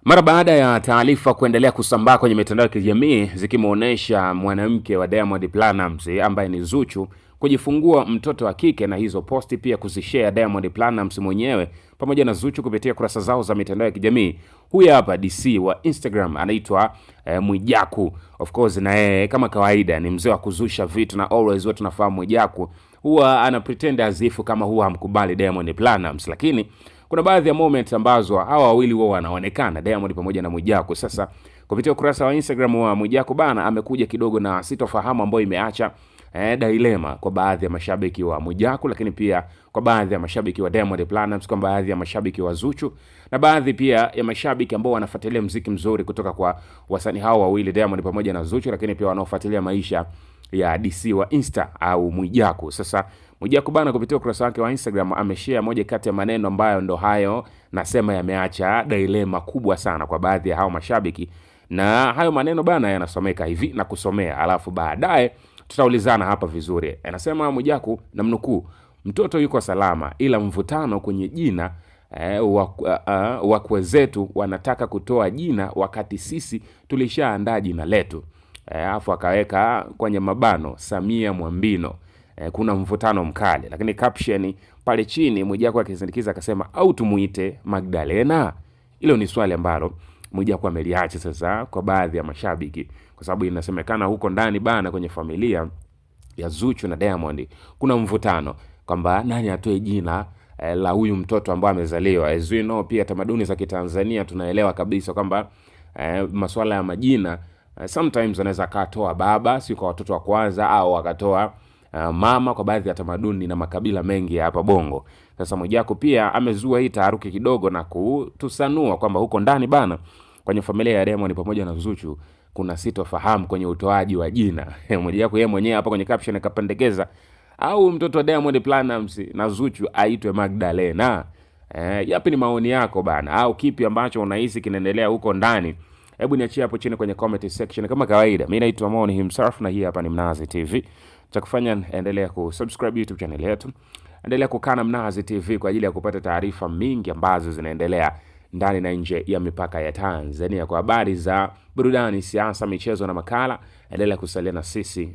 Mara baada ya taarifa kuendelea kusambaa kwenye mitandao ya kijamii zikimuonesha mwanamke wa Diamond Platnumz ambaye ni Zuchu kujifungua mtoto wa kike, na hizo posti pia kuzishare Diamond Platnumz mwenyewe pamoja na Zuchu kupitia kurasa zao za mitandao ya kijamii. Huyu hapa DC wa Instagram anaitwa Mwijaku. Of course na yeye kama kawaida ni mzee wa kuzusha vitu, na always watu tunafahamu Mwijaku huwa ana pretend azifu kama huwa hamkubali Diamond Platnumz, lakini kuna baadhi ya moments ambazo hawa wawili wao wanaonekana, Diamond pamoja na Mwijaku. Sasa kupitia ukurasa wa Instagram wa Mwijaku bana, amekuja kidogo na sitofahamu ambayo imeacha dilema kwa baadhi ya mashabiki wa Mwijaku, lakini pia kwa baadhi ya mashabiki wa Diamond Platnumz, kwa baadhi ya mashabiki wa Zuchu, na baadhi pia ya mashabiki ambao wanafuatilia muziki mzuri kutoka kwa wasanii hao wawili Diamond pamoja na Zuchu, lakini pia wanaofuatilia maisha ya DC wa Insta au Mwijaku. Sasa Mwijaku bana kupitia ukurasa wake wa Instagram ameshare moja kati ya maneno ambayo ndo hayo nasema yameacha dilema kubwa sana kwa baadhi ya hao mashabiki, na hayo maneno bana yanasomeka hivi na kusomea, alafu baadaye tutaulizana hapa vizuri. Anasema Mwijaku, namnukuu: mtoto yuko salama, ila mvutano kwenye jina wakwe zetu wanataka kutoa jina wakati sisi tulishaandaa jina letu. Alafu akaweka kwenye mabano Samia Mwambino. Kuna mvutano mkali, lakini caption pale chini Mwijaku akisindikiza akasema au tumuite Magdalena. Hilo ni swali ambalo Mwijaku ameliacha sasa kwa baadhi ya mashabiki, kwa sababu inasemekana huko ndani bana kwenye familia ya Zuchu na Diamond kuna mvutano kwamba nani atoe jina la huyu mtoto ambaye amezaliwa. As we know, pia tamaduni za Kitanzania tunaelewa kabisa kwamba masuala ya majina sometimes anaweza akatoa baba, si kwa watoto wa kwanza, au akatoa mama kwa baadhi ya tamaduni na makabila mengi ya hapa Bongo. Sasa Mwijaku pia amezua hii taharuki kidogo na kutusanua kwamba huko ndani bana kwenye familia ya Diamond pamoja na Zuchu kuna sitofahamu kwenye utoaji wa jina. Mwijaku yeye mwenyewe hapa kwenye caption akapendekeza au mtoto wa Diamond Platnumz na Zuchu aitwe Magdalena. Yapi ni maoni yako bana, au kipi ambacho unahisi kinaendelea huko ndani? Hebu niachie hapo chini kwenye comment section. Kama kawaida, mimi naitwa Moni himself na hii hapa ni Mnazi TV. Cha kufanya endelea kusubscribe YouTube channel yetu. Endelea kukaa na Mnazi TV kwa ajili ya kupata taarifa mingi ambazo zinaendelea ndani na nje ya mipaka ya Tanzania. Kwa habari za burudani, siasa, michezo na makala, endelea kusalia na sisi.